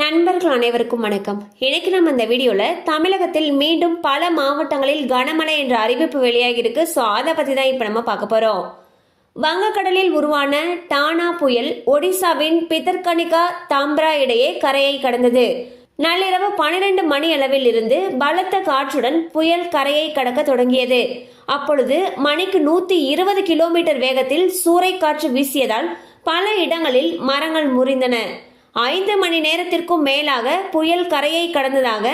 நண்பர்கள் அனைவருக்கும் வணக்கம். இன்னைக்கு நம்ம இந்த வீடியோல தமிழகத்தில் மீண்டும் பல மாவட்டங்களில் கனமழை என்ற அறிவிப்பு வெளியாகி இருக்கு. ஸோ அதை பத்தி தான் இப்ப நம்ம பார்க்க போறோம். வங்கக்கடலில் உருவான டானா புயல் ஒடிசாவின் பிதர்கனிகா தாம்ப்ரா இடையே கரையை கடந்தது. நள்ளிரவு 12 மணி அளவில் இருந்து பலத்த காற்றுடன் புயல் கரையை கடக்க தொடங்கியது. அப்பொழுது மணிக்கு 120 கிலோமீட்டர் வேகத்தில் சூறைக்காற்று வீசியதால் பல இடங்களில் மரங்கள் முறிந்தன. 5 மணி நேரத்திற்கும் மேலாக புயல் கரையை கடந்ததாக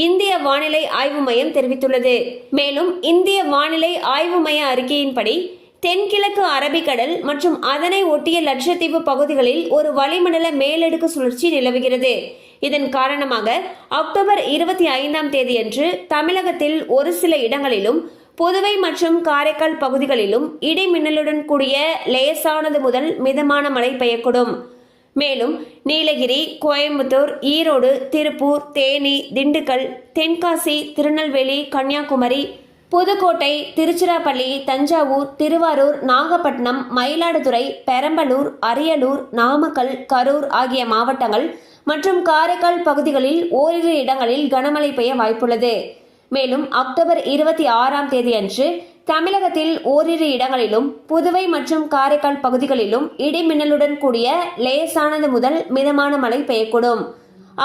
இந்திய வானிலை ஆய்வு மையம் தெரிவித்துள்ளது. மேலும் இந்திய வானிலை ஆய்வு மைய அறிக்கையின்படி தென்கிழக்கு அரபிக்கடல் மற்றும் அதனை ஒட்டிய லட்சத்தீவு பகுதிகளில் ஒரு வளிமண்டல மேலடுக்கு சுழற்சி நிலவுகிறது. இதன் காரணமாக அக்டோபர் 25ஆம் தேதியன்று தமிழகத்தில் ஒரு சில இடங்களிலும் புதுவை மற்றும் காரைக்கால் பகுதிகளிலும் இடி மின்னலுடன் கூடிய லேசானது முதல் மிதமான மழை பெய்யக்கூடும். மேலும் நீலகிரி, கோயம்புத்தூர், ஈரோடு, திருப்பூர், தேனி, திண்டுக்கல், தென்காசி, திருநெல்வேலி, கன்னியாகுமரி, புதுக்கோட்டை, திருச்சிராப்பள்ளி, தஞ்சாவூர், திருவாரூர், நாகப்பட்டினம், மயிலாடுதுறை, பெரம்பலூர், அரியலூர், நாமக்கல், கரூர் ஆகிய மாவட்டங்கள் மற்றும் காரைக்கால் பகுதிகளில் ஓரிரு இடங்களில் கனமழை பெய்ய வாய்ப்புள்ளது. மேலும் அக்டோபர் 26ஆம் தேதியன்று தமிழகத்தில் ஓரிரு இடங்களிலும் புதுவை மற்றும் காரைக்கால் பகுதிகளிலும் இடி மின்னலுடன் கூடிய லேசானது முதல் மிதமான மழை பெய்யக்கூடும்.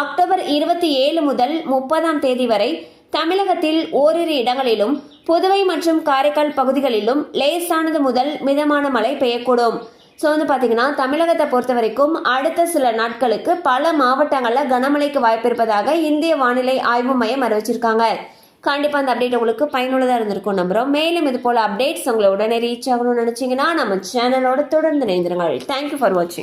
அக்டோபர் 27 முதல் 30ஆம் தேதி வரை தமிழகத்தில் ஓரிரு இடங்களிலும் புதுவை மற்றும் காரைக்கால் பகுதிகளிலும் லேசானது முதல் மிதமான மழை பெய்யக்கூடும். ஸோ பார்த்தீங்கன்னா தமிழகத்தை பொறுத்த வரைக்கும் அடுத்த சில நாட்களுக்கு பல மாவட்டங்களில் கனமழைக்கு வாய்ப்பு இருப்பதாக இந்திய வானிலை ஆய்வு மையம் அறிவிச்சிருக்காங்க. கண்டிப்பாக அந்த அப்டேட் உங்களுக்கு பயனுள்ளதாக இருந்திருக்கும் நம்புகிறோம். மேலும் இது போல் அப்டேட்ஸ் உங்களை உடனே ரீச் ஆகணும்னு நினச்சிங்கன்னா நம்ம சேனலோட தொடர்ந்து இணைந்திருங்கள். தேங்க்யூ ஃபார் வாட்சிங்.